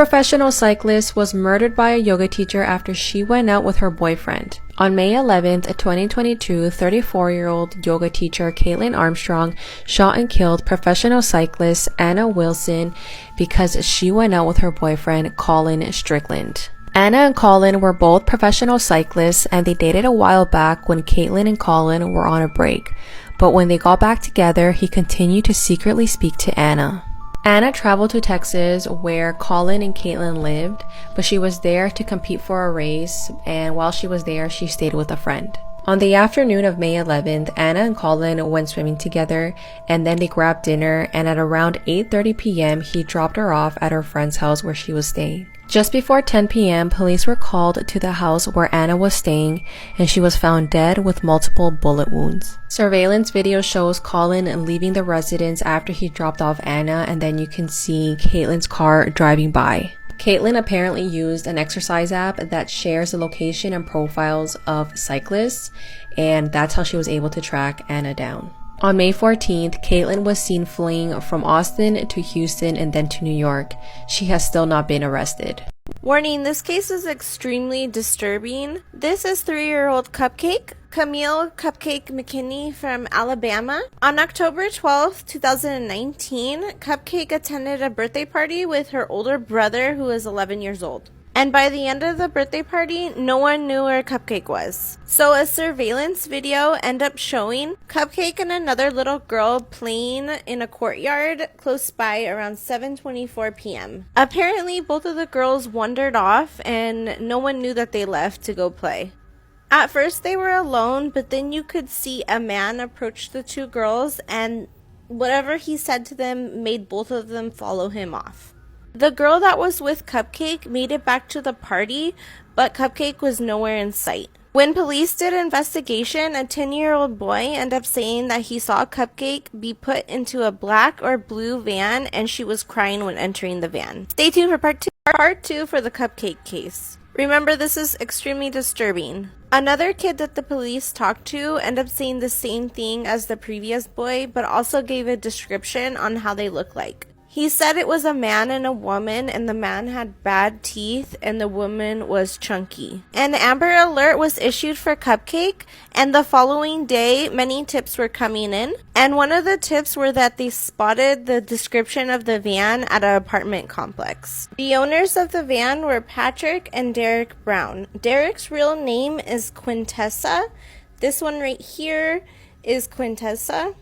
professional cyclist was murdered by a yoga teacher after she went out with her boyfriend. On May 11th, 2022, 34-year-old yoga teacher Caitlin Armstrong shot and killed professional cyclist Anna Wilson because she went out with her boyfriend Colin Strickland. Anna and Colin were both professional cyclists and they dated a while back when Caitlin and Colin were on a break. But when they got back together, he continued to secretly speak to Anna. Anna traveled to Texas where Colin and Caitlin lived, but she was there to compete for a race, and while she was there, she stayed with a friend. On the afternoon of May 11th, Anna and Colin went swimming together, and then they grabbed dinner, and at around 8:30 p.m., he dropped her off at her friend's house where she was staying. Just before 10 p.m., police were called to the house where Anna was staying, and she was found dead with multiple bullet wounds. Surveillance video shows Colin leaving the residence after he dropped off Anna, and then you can see Caitlin's car driving by. Caitlin apparently used an exercise app that shares the location and profiles of cyclists, and that's how she was able to track Anna down. On May 14th, Caitlin was seen fleeing from Austin to Houston and then to New York. She has still not been arrested. Warning, this case is extremely disturbing. This is 3-year-old Camille Cupcake McKinney from Alabama. On October 12th, 2019, Cupcake attended a birthday party with her older brother who is 11 years old. And by the end of the birthday party, no one knew where Cupcake was. So a surveillance video ended up showing Cupcake and another little girl playing in a courtyard close by around 7:24 p.m. Apparently, both of the girls wandered off and no one knew that they left to go play. At first, they were alone, but then you could see a man approach the two girls, and whatever he said to them made both of them follow him off. The girl that was with Cupcake made it back to the party, but Cupcake was nowhere in sight. When police did investigation, a 10-year-old boy ended up saying that he saw Cupcake be put into a black or blue van and she was crying when entering the van. Stay tuned for part two for the Cupcake case. Remember, this is extremely disturbing. Another kid that the police talked to ended up saying the same thing as the previous boy, but also gave a description on how they look like. He said it was a man and a woman, and the man had bad teeth and the woman was chunky. An Amber Alert was issued for Cupcake, and the following day, many tips were coming in. And one of the tips were that they spotted the description of the van at an apartment complex. The owners of the van were Patrick and Derek Brown. Derek's real name is Quintessa. This one right here is Quintessa.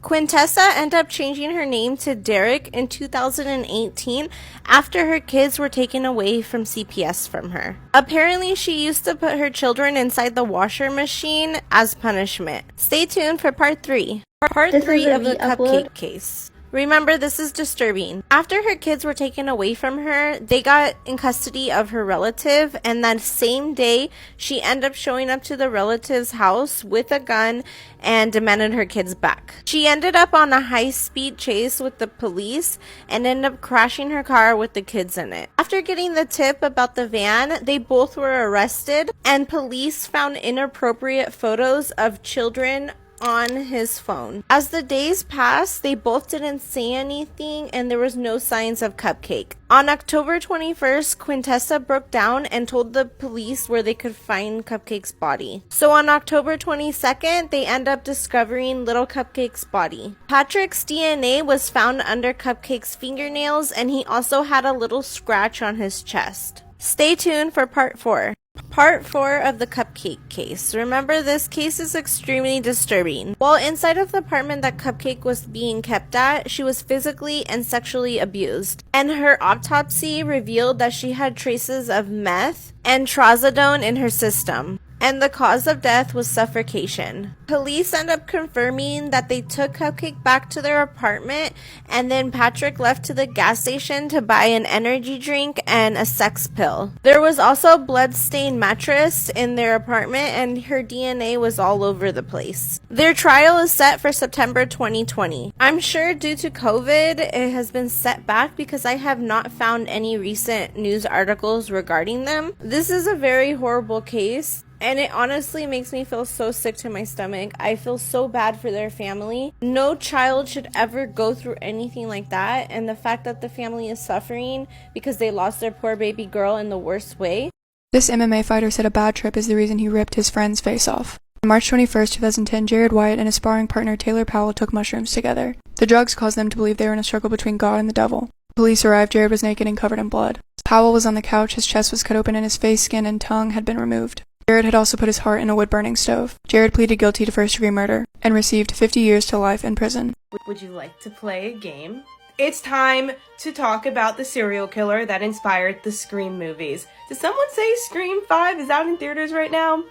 Quintessa ended up changing her name to Derek in 2018 after her kids were taken away from CPS from her. Apparently, she used to put her children inside the washer machine as punishment. Stay tuned for part 3. Part 3 of the Cupcake case. Remember, this is disturbing. After her kids were taken away from her, they got in custody of her relative, and that same day, she ended up showing up to the relative's house with a gun and demanded her kids back. She ended up on a high-speed chase with the police and ended up crashing her car with the kids in it. After getting the tip about the van, they both were arrested, and police found inappropriate photos of children on his phone. As the days passed, they both didn't say anything and there was no signs of Cupcake. On October 21st, Quintessa broke down and told the police where they could find Cupcake's body. So on October 22nd, they end up discovering little Cupcake's body. Patrick's DNA was found under Cupcake's fingernails, and he also had a little scratch on his chest. Stay tuned for part 4. Part 4 of the Cupcake case. Remember, this case is extremely disturbing. While inside of the apartment that Cupcake was being kept at, she was physically and sexually abused. And her autopsy revealed that she had traces of meth and trazodone in her system. And the cause of death was suffocation. Police end up confirming that they took Cupcake back to their apartment, and then Patrick left to the gas station to buy an energy drink and a sex pill. There was also a blood-stained mattress in their apartment, and her DNA was all over the place. Their trial is set for September 2020. I'm sure due to COVID, it has been set back because I have not found any recent news articles regarding them. This is a very horrible case. And it honestly makes me feel so sick to my stomach. I feel so bad for their family. No child should ever go through anything like that. And the fact that the family is suffering because they lost their poor baby girl in the worst way. This MMA fighter said a bad trip is the reason he ripped his friend's face off. On March 21st, 2010, Jared Wyatt and his sparring partner Taylor Powell took mushrooms together. The drugs caused them to believe they were in a struggle between God and the devil. Police arrived. Jared was naked and covered in blood. Powell was on the couch, his chest was cut open, and his face, skin, and tongue had been removed. Jared had also put his heart in a wood-burning stove. Jared pleaded guilty to first-degree murder and received 50 years to life in prison. Would you like to play a game? It's time to talk about the serial killer that inspired the Scream movies. Did someone say Scream 5 is out in theaters right now?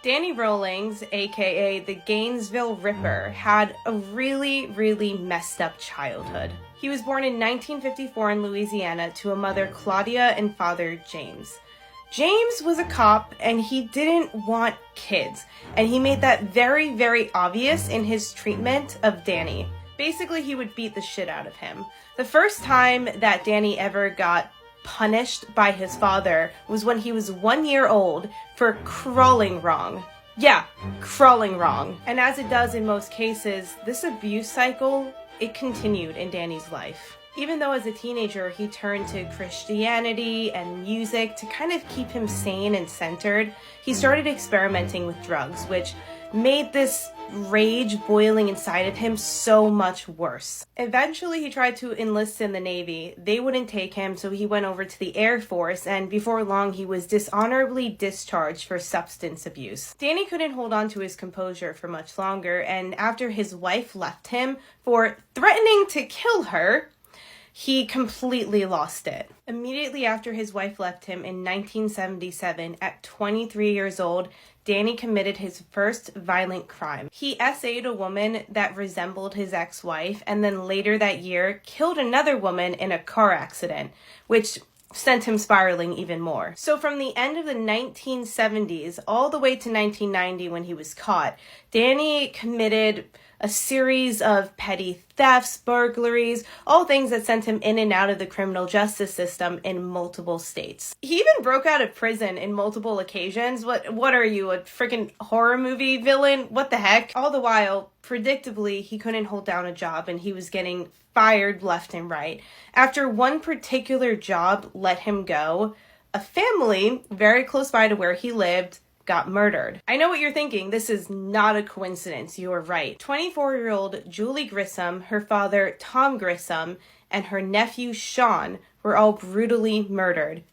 Danny Rawlings, aka the Gainesville Ripper, had a really messed up childhood. He was born in 1954 in Louisiana to a mother Claudia and father James. James was a cop and he didn't want kids, and he made that very obvious in his treatment of Danny. Basically, he would beat the shit out of him. The first time that Danny ever got punished by his father was when he was 1 year old for crawling wrong. Yeah, crawling wrong. And as it does in most cases, this abuse cycle, it continued in Danny's life. Even though as a teenager he turned to Christianity and music to kind of keep him sane and centered, he started experimenting with drugs, which made this rage boiling inside of him so much worse. Eventually he tried to enlist in the Navy. They wouldn't take him, so he went over to the Air Force, and before long he was dishonorably discharged for substance abuse. Danny couldn't hold on to his composure for much longer, and after his wife left him for threatening to kill her, he completely lost it. Immediately after his wife left him in 1977, at 23 years old, Danny committed his first violent crime. He SA'd a woman that resembled his ex-wife, and then later that year killed another woman in a car accident, which sent him spiraling even more. So from the end of the 1970s all the way to 1990 when he was caught, Danny committed a series of petty thefts, burglaries, all things that sent him in and out of the criminal justice system in multiple states. He even broke out of prison in multiple occasions. What are you, a freaking horror movie villain? What the heck? All the while, predictably, he couldn't hold down a job and he was getting fired left and right. After one particular job let him go, a family very close by to where he lived got murdered. I know what you're thinking. This is not a coincidence. You are right. 24-year-old Julie Grissom, her father Tom Grissom, and her nephew Sean were all brutally murdered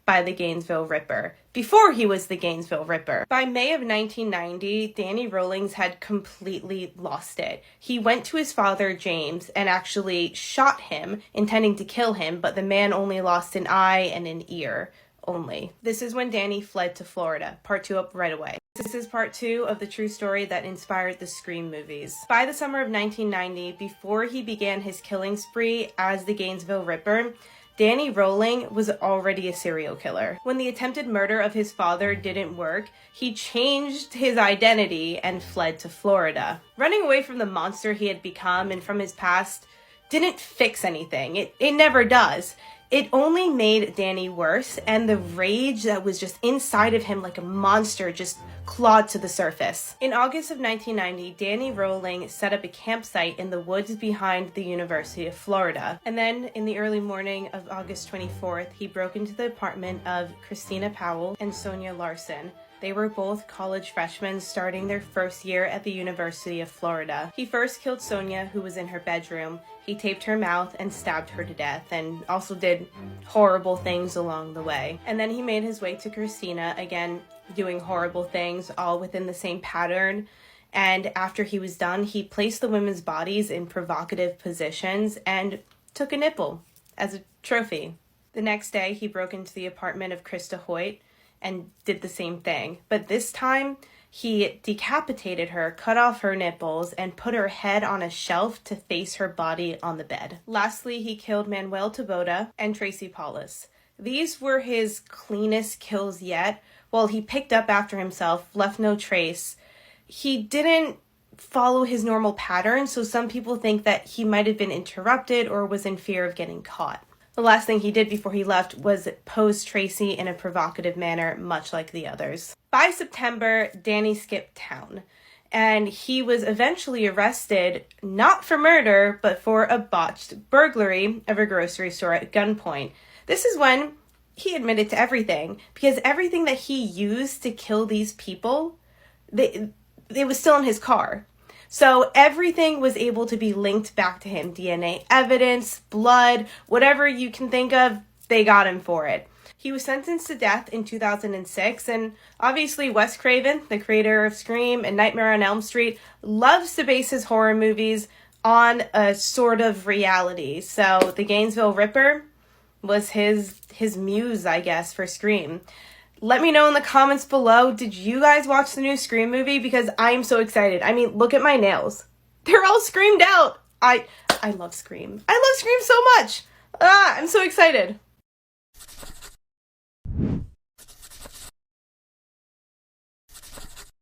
by the Gainesville Ripper before he was the Gainesville Ripper. By May of 1990, Danny Rawlings had completely lost it. He went to his father James and actually shot him, intending to kill him, but the man only lost an eye and an ear. Only. This is when Danny fled to Florida. Part 2 up right away. This is part 2 of the true story that inspired the Scream movies. By the summer of 1990, before he began his killing spree as the Gainesville Ripper, Danny Rawlings was already a serial killer. When the attempted murder of his father didn't work, he changed his identity and fled to Florida. Running away from the monster he had become and from his past didn't fix anything. It never does. It only made Danny worse, and the rage that was just inside of him like a monster just clawed to the surface. In August of 1990, Danny Rawlings set up a campsite in the woods behind the University of Florida. And then, in the early morning of August 24th, he broke into the apartment of Christina Powell and Sonia Larson. They were both college freshmen starting their first year at the University of Florida. He first killed Sonia, who was in her bedroom. He taped her mouth and stabbed her to death, and also did horrible things along the way. And then he made his way to Christina, again doing horrible things, all within the same pattern. And after he was done, he placed the women's bodies in provocative positions and took a nipple as a trophy. The next day, he broke into the apartment of Krista Hoyt and did the same thing. But this time, he decapitated her, cut off her nipples, and put her head on a shelf to face her body on the bed. Lastly, he killed Manuel Taboada and Tracy Paulus. These were his cleanest kills yet. While he picked up after himself, left no trace, he didn't follow his normal pattern, so some people think that he might have been interrupted or was in fear of getting caught. The last thing he did before he left was pose Tracy in a provocative manner, much like the others. By September, Danny skipped town, and he was eventually arrested, not for murder, but for a botched burglary of a grocery store at gunpoint. This is when he admitted to everything, because everything that he used to kill these people, it was still in his car. So everything was able to be linked back to him. DNA evidence, blood, whatever you can think of, they got him for it. He was sentenced to death in 2006, and obviously Wes Craven, the creator of Scream and Nightmare on Elm Street, loves to base his horror movies on a sort of reality. So the Gainesville Ripper was his muse, I guess, for Scream. Let me know in the comments below, did you guys watch the new Scream movie? Because I am so excited. I mean, look at my nails. They're all screamed out. I love Scream. I love Scream so much. I'm so excited.